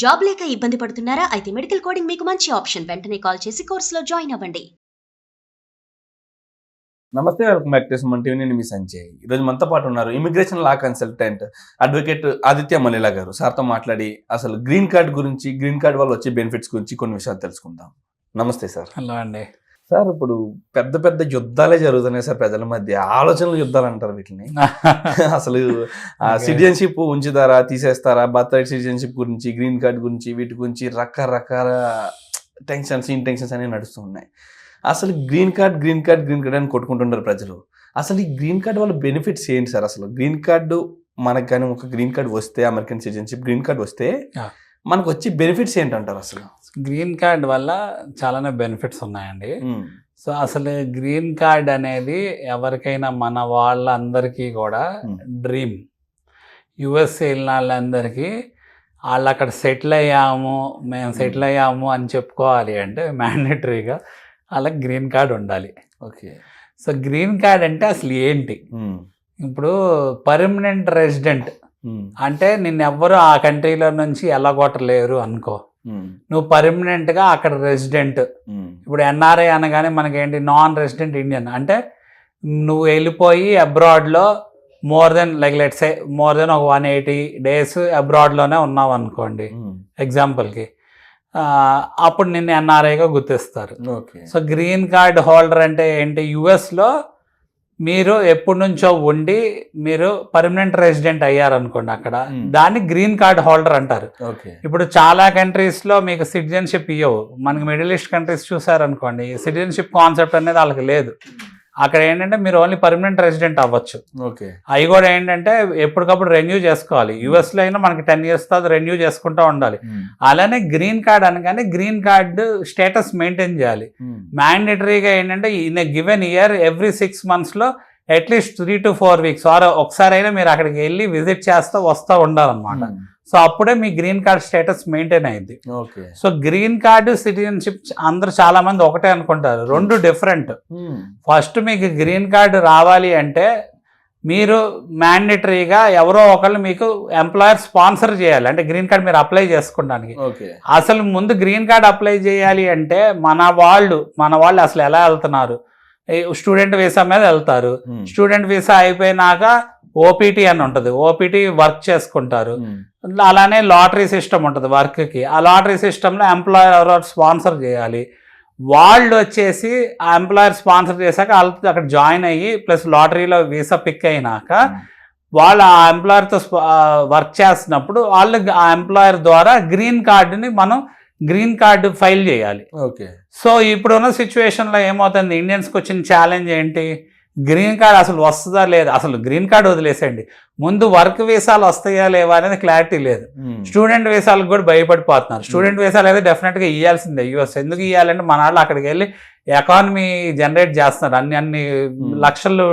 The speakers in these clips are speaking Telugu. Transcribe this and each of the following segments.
జాబ్ లేక ఇబ్బంది పడుతున్నారా? అయితే మెడికల్ కోడింగ్ మీకు మంచి ఆప్షన్. వెంటనే కాల్ చేసి కోర్సులో జాయిన్ అవ్వండి. నమస్తే, welcome back to Suman TV. నేను మీ సంజయ్. ఈరోజు మనతో పాటు ఉన్నారు immigration law consultant advocate Aditya Mallela గారు. సార్తో మాట్లాడి అసలు గ్రీన్ కార్డ్ గురించి, గ్రీన్ కార్డ్ వల్ల వచ్చే బెనిఫిట్స్ గురించి కొన్ని విషయాలు తెలుసుకుందాం. నమస్తే సార్. హలో అండి. సార్, ఇప్పుడు పెద్ద పెద్ద యుద్ధాలే జరుగుతున్నాయి సార్ ప్రజల మధ్య. ఆలోచనలు యుద్ధాలు అంటారు వీటిని. అసలు సిటిజన్షిప్ ఉంచుతారా, తీసేస్తారా, బర్త్ రైట్ సిటిజన్షిప్ గురించి, గ్రీన్ కార్డ్ గురించి, వీటి గురించి రకరకాల టెన్షన్స్, ఇంటెన్షన్స్ అనేవి నడుస్తూ ఉన్నాయి. అసలు గ్రీన్ కార్డ్ అని కొట్టుకుంటున్నారు ప్రజలు. అసలు ఈ గ్రీన్ కార్డ్ వల్ల బెనిఫిట్స్ ఏంటి సార్? అసలు గ్రీన్ కార్డు మనకు కానీ ఒక గ్రీన్ కార్డ్ వస్తే, అమెరికన్ సిటిజన్షిప్ గ్రీన్ కార్డ్ వస్తే మనకు వచ్చే బెనిఫిట్స్ ఏంటంటారు? అసలు గ్రీన్ కార్డ్ వల్ల చాలానే బెనిఫిట్స్ ఉన్నాయండి. సో అసలు గ్రీన్ కార్డ్ అనేది ఎవరికైనా మన వాళ్ళందరికీ కూడా డ్రీమ్. యుఎస్ వెళ్ళిన వాళ్ళందరికీ వాళ్ళు అక్కడ మేము సెటిల్ అయ్యాము అని చెప్పుకోవాలి అంటే మ్యాండేటరీగా వాళ్ళకి గ్రీన్ కార్డ్ ఉండాలి. ఓకే. సో గ్రీన్ కార్డ్ అంటే అసలు ఏంటి? ఇప్పుడు పర్మనెంట్ రెసిడెంట్ అంటే నిన్నెవ్వరూ ఆ కంట్రీలో నుంచి ఎల్లగొట్టలేరు అనుకో. నువ్వు పర్మనెంట్గా అక్కడ రెసిడెంట్. ఇప్పుడు ఎన్ఆర్ఐ అనగానే మనకేంటి, నాన్ రెసిడెంట్ ఇండియన్. అంటే నువ్వు వెళ్ళిపోయి అబ్రాడ్లో మోర్ దెన్ ఒక 180 days అబ్రాడ్లోనే ఉన్నావు అనుకోండి ఎగ్జాంపుల్కి, అప్పుడు నిన్ను ఎన్ఆర్ఐగా గుర్తిస్తారు. సో గ్రీన్ కార్డ్ హోల్డర్ అంటే ఏంటి? యుఎస్లో మీరు ఎప్పటి నుంచో ఉండి మీరు పర్మనెంట్ రెసిడెంట్ అయ్యారనుకోండి అక్కడ, దాన్ని గ్రీన్ కార్డ్ హోల్డర్ అంటారు. ఇప్పుడు చాలా కంట్రీస్లో మీకు సిటిజన్షిప్ ఇవ్వవు. మనకి మిడిల్ ఈస్ట్ కంట్రీస్ చూసారనుకోండి, సిటిజన్షిప్ కాన్సెప్ట్ అనేది వాళ్ళకి లేదు. అక్కడ ఏంటంటే మీరు ఓన్లీ పర్మనెంట్ రెసిడెంట్ అవ్వచ్చు. ఓకే. అవి కూడా ఏంటంటే ఎప్పటికప్పుడు రెన్యూ చేసుకోవాలి. యుఎస్లో అయినా మనకి 10 years తర్వాత రెన్యూ చేసుకుంటూ ఉండాలి. అలానే గ్రీన్ కార్డ్ అనగానే గ్రీన్ కార్డ్ స్టేటస్ మెయింటైన్ చేయాలి. మ్యాండేటరీగా ఏంటంటే in a given year every 6 monthsలో అట్లీస్ట్ 3 to 4 weeks ఒకసారి అయినా మీరు అక్కడికి వెళ్ళి విజిట్ చేస్తూ వస్తూ ఉండాలన్నమాట. సో అప్పుడే మీ గ్రీన్ కార్డ్ స్టేటస్ మెయింటైన్ అయింది. సో గ్రీన్ కార్డు, సిటిజన్షిప్ అందరూ చాలా మంది ఒకటే అనుకుంటారు, రెండు డిఫరెంట్. ఫస్ట్ మీకు గ్రీన్ కార్డు రావాలి అంటే మీరు మ్యాండేటరీగా ఎవరో ఒకళ్ళు మీకు ఎంప్లాయర్ స్పాన్సర్ చేయాలి. అంటే గ్రీన్ కార్డ్ మీరు అప్లై చేసుకోవడానికి. అసలు ముందు గ్రీన్ కార్డ్ అప్లై చేయాలి అంటే మన వాళ్ళు అసలు ఎలా వెళ్తున్నారు? స్టూడెంట్ వీసా మీద వెళ్తారు. స్టూడెంట్ వీసా అయిపోయినాక ఓపీటీ అని ఉంటుంది, ఓపీటీ వర్క్ చేసుకుంటారు. అలానే లాటరీ సిస్టమ్ ఉంటుంది వర్క్కి. ఆ లాటరీ సిస్టంలో ఎంప్లాయర్ ఎవరో స్పాన్సర్ చేయాలి. వాళ్ళు వచ్చేసి ఆ ఎంప్లాయర్ స్పాన్సర్ చేశాక వాళ్ళతో అక్కడ జాయిన్ అయ్యి ప్లస్ లాటరీలో వీసా పిక్ అయినాక వాళ్ళు ఆ ఎంప్లాయర్తో వర్క్ చేస్తున్నప్పుడు వాళ్ళు ఆ ఎంప్లాయర్ ద్వారా గ్రీన్ కార్డుని మనం గ్రీన్ కార్డు ఫైల్ చేయాలి. ఓకే. సో ఇప్పుడున్న సిచ్యువేషన్లో ఏమవుతుంది, ఇండియన్స్కి వచ్చిన ఛాలెంజ్ ఏంటి? గ్రీన్ కార్డ్ అసలు వస్తుందా లేదా? అసలు గ్రీన్ కార్డ్ వదిలేసండి, ముందు వర్క్ వీసాలు వస్తాయా లేవా అనేది క్లారిటీ లేదు. స్టూడెంట్ వీసాలకు కూడా భయపడిపోతున్నారు. స్టూడెంట్ వీసాలు అయితే డెఫినెట్గా ఇవ్వాల్సిందే యుఎస్. ఎందుకు ఇవ్వాలంటే మన వాళ్ళు అక్కడికి వెళ్ళి ఎకానమీ జనరేట్ చేస్తున్నారు. అన్ని లక్షలు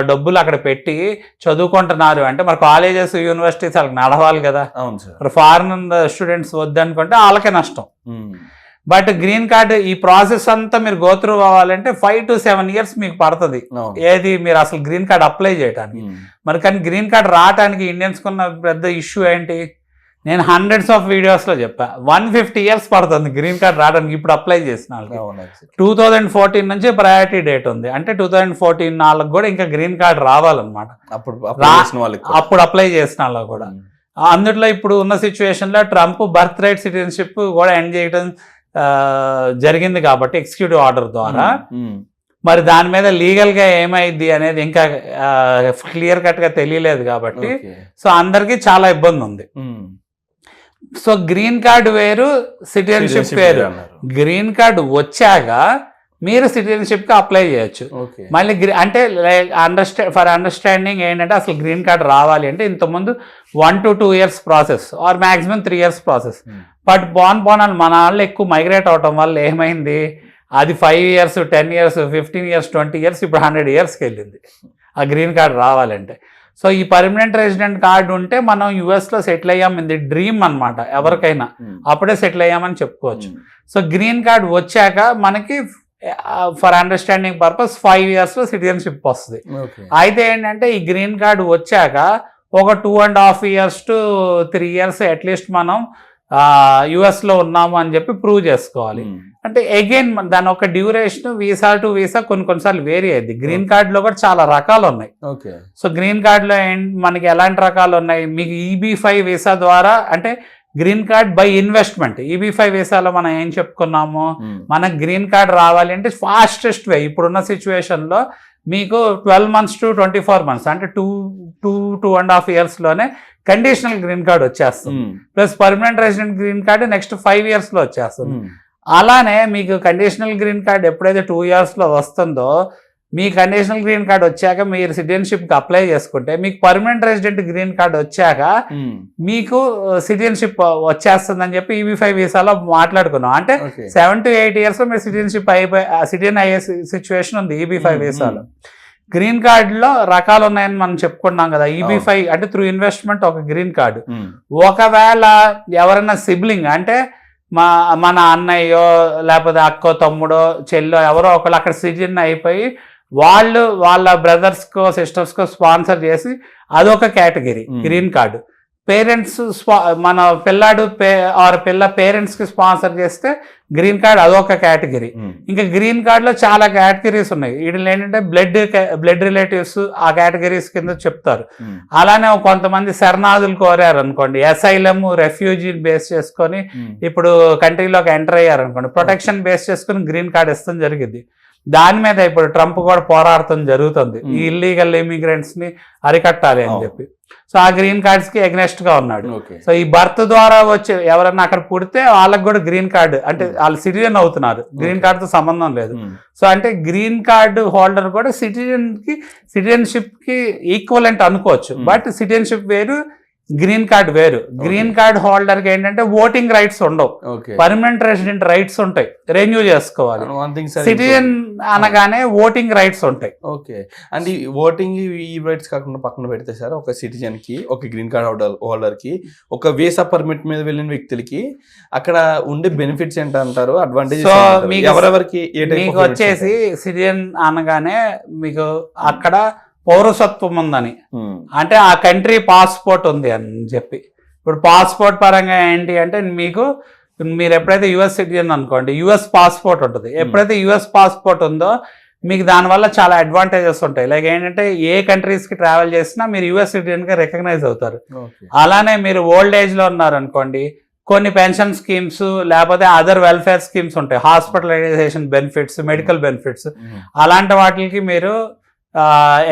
డబ్బులు అక్కడ పెట్టి చదువుకుంటున్నారు. అంటే మరి కాలేజెస్, యూనివర్సిటీస్ వాళ్ళకి నడవాలి కదా. మరి ఫారిన్ స్టూడెంట్స్ వద్దనుకుంటే వాళ్ళకే నష్టం. బట్ గ్రీన్ కార్డు ఈ ప్రాసెస్ అంతా మీరు గోత్రూ అవ్వాలంటే 5 to 7 years మీకు పడుతుంది. ఏది మీరు అసలు గ్రీన్ కార్డ్ అప్లై చేయడానికి. మరి కానీ గ్రీన్ కార్డ్ రావడానికి ఇండియన్స్కి ఉన్న పెద్ద ఇష్యూ ఏంటి? నేను hundreds of వీడియోస్లో చెప్పా, 150 years పడుతుంది గ్రీన్ కార్డ్ రావడానికి. ఇప్పుడు అప్లై చేసిన వాళ్ళకి 2014 నుంచి ప్రయారిటీ డేట్ ఉంది. అంటే 2014 వాళ్ళకి కూడా ఇంకా గ్రీన్ కార్డ్ రావాలన్నమాట. అప్పుడు అప్లై చేసిన వాళ్ళకి కూడా. అందులో ఇప్పుడు ఉన్న సిచ్యువేషన్లో ట్రంప్ బర్త్ రైట్ సిటిజన్షిప్ కూడా ఎండ్ చేయడం జరిగింది కాబట్టి ఎగ్జిక్యూటివ్ ఆర్డర్ ద్వారా. మరి దాని మీద లీగల్గా ఏమైంది అనేది ఇంకా క్లియర్ కట్గా తెలియలేదు కాబట్టి సో అందరికీ చాలా ఇబ్బంది ఉంది. సో గ్రీన్ కార్డు వేరు, సిటిజన్షిప్ వేరు. గ్రీన్ కార్డు వచ్చాక మీరు సిటిజన్షిప్కి అప్లై చేయొచ్చు. మళ్ళీ అంటే ఫర్ అండర్స్టాండింగ్ ఏంటంటే అసలు గ్రీన్ కార్డ్ రావాలి అంటే ఇంతకుముందు 1 to 2 years process or maximum 3 years process. But మన వాళ్ళు ఎక్కువ మైగ్రేట్ అవటం వల్ల ఏమైంది, అది 5 years, 10 years, 15 years, 20 years, ఇప్పుడు 100 yearsకి వెళ్ళింది ఆ గ్రీన్ కార్డ్ రావాలంటే. సో ఈ పర్మనెంట్ రెసిడెంట్ కార్డు ఉంటే మనం యుఎస్లో సెటిల్ అయ్యాం, ఇది డ్రీమ్ అనమాట ఎవరికైనా. అప్పుడే సెటిల్ అయ్యామని చెప్పుకోవచ్చు. సో గ్రీన్ కార్డ్ వచ్చాక మనకి ఫర్ అండర్స్టాండింగ్ పర్పస్ 5 yearsలో సిటిజన్షిప్ వస్తుంది. అయితే ఏంటంటే ఈ గ్రీన్ కార్డు వచ్చాక ఒక 2.5 years to 3 years అట్లీస్ట్ మనం US లో ఉన్నాము అని చెప్పి ప్రూవ్ చేసుకోవాలి. అంటే అగైన్ దాని ఒక డ్యూరేషన్ వీసా టు వీసా కొన్నిసార్లు వేరీ అయ్యింది. గ్రీన్ కార్డ్ లో కూడా చాలా రకాలు ఉన్నాయి. సో గ్రీన్ కార్డ్ లో మనకి ఎలాంటి రకాలు ఉన్నాయి, మీకు EB5 వీసా ద్వారా, అంటే green card by investment. EB5 వీసాలో మనం ఏం చెప్పుకున్నాము, మనకు గ్రీన్ కార్డ్ రావాలి అంటే ఫాస్టెస్ట్ వే ఇప్పుడున్న సిచ్యువేషన్ లో మీకు 12 months to 24 months అంటే 2.5 years లోనే కండిషనల్ గ్రీన్ కార్డ్ వచ్చేస్తుంది. Plus permanent resident green card next 5 years లో వచ్చేస్తుంది. అలానే మీకు కండిషనల్ గ్రీన్ కార్డ్ ఎప్పుడైతే 2 years లో వస్తుందో, మీ కండిషనల్ గ్రీన్ కార్డ్ వచ్చాక మీరు సిటిజన్షిప్ కి అప్లై చేసుకుంటే, మీకు పర్మనెంట్ రెసిడెంట్ గ్రీన్ కార్డ్ వచ్చాక మీకు సిటిజన్షిప్ వచ్చేస్తుందని చెప్పి EB5 వీసాలో మాట్లాడుకున్నాం. అంటే 7 to 8 years లో మీరు సిటిజన్షిప్ సిటిజన్ అయ్యే సిచ్యువేషన్ ఉంది EB5 వీసాలో. గ్రీన్ కార్డ్ లో రకాలు ఉన్నాయని మనం చెప్పుకున్నాం కదా. EB5 అంటే త్రూ ఇన్వెస్ట్మెంట్ ఒక గ్రీన్ కార్డు. ఒకవేళ ఎవరైనా సిబ్లింగ్ అంటే మన అన్నయ్యో లేకపోతే అక్కో తమ్ముడో చెల్లో ఎవరో ఒకళ్ళు అక్కడ సిటిజన్ అయిపోయి వాళ్ళు వాళ్ళ బ్రదర్స్ కో సిస్టర్స్ కో స్పాన్సర్ చేసి అదొక కేటగిరీ గ్రీన్ కార్డు. పేరెంట్స్ మన పిల్లాడు పిల్ల పేరెంట్స్ కి స్పాన్సర్ చేస్తే గ్రీన్ కార్డ్ అదొక కేటగిరీ. ఇంకా గ్రీన్ కార్డ్ లో చాలా కేటగిరీస్ ఉన్నాయి. వీటిలో ఏంటంటే బ్లడ్ రిలేటివ్స్ ఆ కేటగిరీస్ కింద చెప్తారు. అలానే కొంతమంది శరణార్థులు కోరారు అనుకోండి, అసైలమ్ రెఫ్యూజీ బేస్ చేసుకొని ఇప్పుడు కంట్రీలోకి ఎంటర్ అయ్యారు అనుకోండి, ప్రొటెక్షన్ బేస్ చేసుకుని గ్రీన్ కార్డ్ ఇస్తాం జరిగింది. దాని మీద ఇప్పుడు ట్రంప్ కూడా పోరాడటం జరుగుతుంది, ఈ ఇల్లీగల్ ఇమిగ్రెంట్స్ ని అరికట్టాలి అని చెప్పి. సో ఆ గ్రీన్ కార్డ్స్ కి అగ్నెస్ట్ గా ఉన్నాడు. సో ఈ బర్త్ ద్వారా వచ్చే ఎవరన్నా అక్కడ పుడితే వాళ్ళకి కూడా గ్రీన్ కార్డు, అంటే వాళ్ళు సిటిజన్ అవుతున్నారు, గ్రీన్ కార్డ్ తో సంబంధం లేదు. సో అంటే గ్రీన్ కార్డు హోల్డర్ కూడా సిటిజన్షిప్ కి ఈక్వలెంట్ అనుకోవచ్చు. బట్ సిటిజన్షిప్ వేరు, గ్రీన్ కార్డ్ వేరు. గ్రీన్ కార్డ్ హోల్డర్ కి ఏంటంటే ఓటింగ్ రైట్స్ ఉండవు, పర్మనెంట్ రెసిడెంట్ రైట్స్ ఉంటాయి, రెన్యూ చేసుకోవాలి. సిటిజన్ అనగానే ఓటింగ్ రైట్స్ ఉంటాయి. ఓకే, అంటే ఓటింగ్ ఈ రైట్స్ కాకుండా పక్కన పెడితే సార్, ఒక సిటిజన్ కి, ఒక గ్రీన్ కార్డ్ హోల్డర్ కి, ఒక వీసా పర్మిట్ మీద వెళ్ళిన వ్యక్తులకి అక్కడ ఉండే బెనిఫిట్స్ ఏంటంటారు, అడ్వాంటేజ్ ఎవరెవరికి? మీకు వచ్చేసి సిటిజన్ అనగానే మీకు అక్కడ పౌరసత్వం ఉందని, అంటే ఆ కంట్రీ పాస్పోర్ట్ ఉంది అని చెప్పి. ఇప్పుడు పాస్పోర్ట్ పరంగా ఏంటి అంటే, మీరు ఎప్పుడైతే US సిటిజన్ అనుకోండి, US పాస్పోర్ట్ ఉంటుంది. ఎప్పుడైతే US పాస్పోర్ట్ ఉందో మీకు దానివల్ల చాలా అడ్వాంటేజెస్ ఉంటాయి. లైక్ ఏంటంటే ఏ కంట్రీస్ కి ట్రావెల్ చేసినా మీరు US సిటిజన్ గా రికగ్నైజ్ అవుతారు. అలానే మీరు ఓల్డ్ ఏజ్ లో ఉన్నారు అనుకోండి, కొన్ని పెన్షన్ స్కీమ్స్ లేకపోతే అదర్ వెల్ఫేర్ స్కీమ్స్ ఉంటాయి, హాస్పిటలైజేషన్ బెనిఫిట్స్, మెడికల్ బెనిఫిట్స్, అలాంటి వాటికి మీరు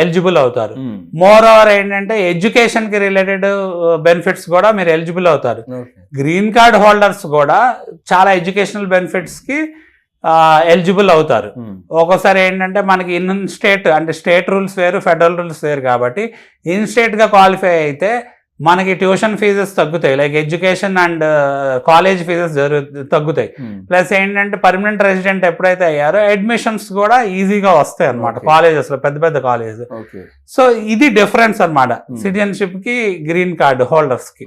ఎలిజిబుల్ అవుతారు. మోర్ ఓవర్ ఏంటంటే ఎడ్యుకేషన్ కి రిలేటెడ్ బెనిఫిట్స్ కూడా మీరు ఎలిజిబుల్ అవుతారు. గ్రీన్ కార్డ్ హోల్డర్స్ కూడా చాలా ఎడ్యుకేషనల్ బెనిఫిట్స్ కి ఎలిజిబుల్ అవుతారు. ఒక్కోసారి ఏంటంటే మనకి ఇన్ స్టేట్, అంటే స్టేట్ రూల్స్ వేరు, ఫెడరల్ రూల్స్ వేరు, కాబట్టి ఇన్ స్టేట్ గా క్వాలిఫై అయితే మనకి ట్యూషన్ ఫీజెస్ తగ్గుతాయి, like education and college fees తగ్గుతాయి. ప్లస్ ఏంటంటే పర్మనెంట్ రెసిడెంట్ ఎప్పుడైతే అయ్యారో అడ్మిషన్స్ కూడా ఈజీగా వస్తాయి అనమాట కాలేజెస్ లో, పెద్ద పెద్ద కాలేజ్. సో ఇది డిఫరెన్స్ అనమాట సిటిజన్షిప్ కి గ్రీన్ కార్డ్ హోల్డర్స్ కి.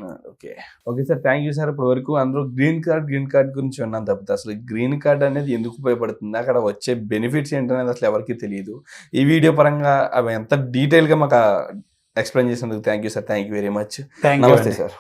Okay sir, thank you sir. ఇప్పటి వరకు అందరూ గ్రీన్ కార్డ్ గురించి విన్నాను తప్పితే అసలు గ్రీన్ కార్డ్ అనేది ఎందుకు ఉపయోగపడుతుంది, అక్కడ వచ్చే బెనిఫిట్స్ ఏంటనేది అసలు ఎవరికి తెలియదు. ఈ వీడియో పరంగా అవి ఎంత డీటెయిల్ గా మాకు ఎక్స్ప్లెయిన్ చేసినందుకు thank you sir. Thank you very much. నమస్తే సార్.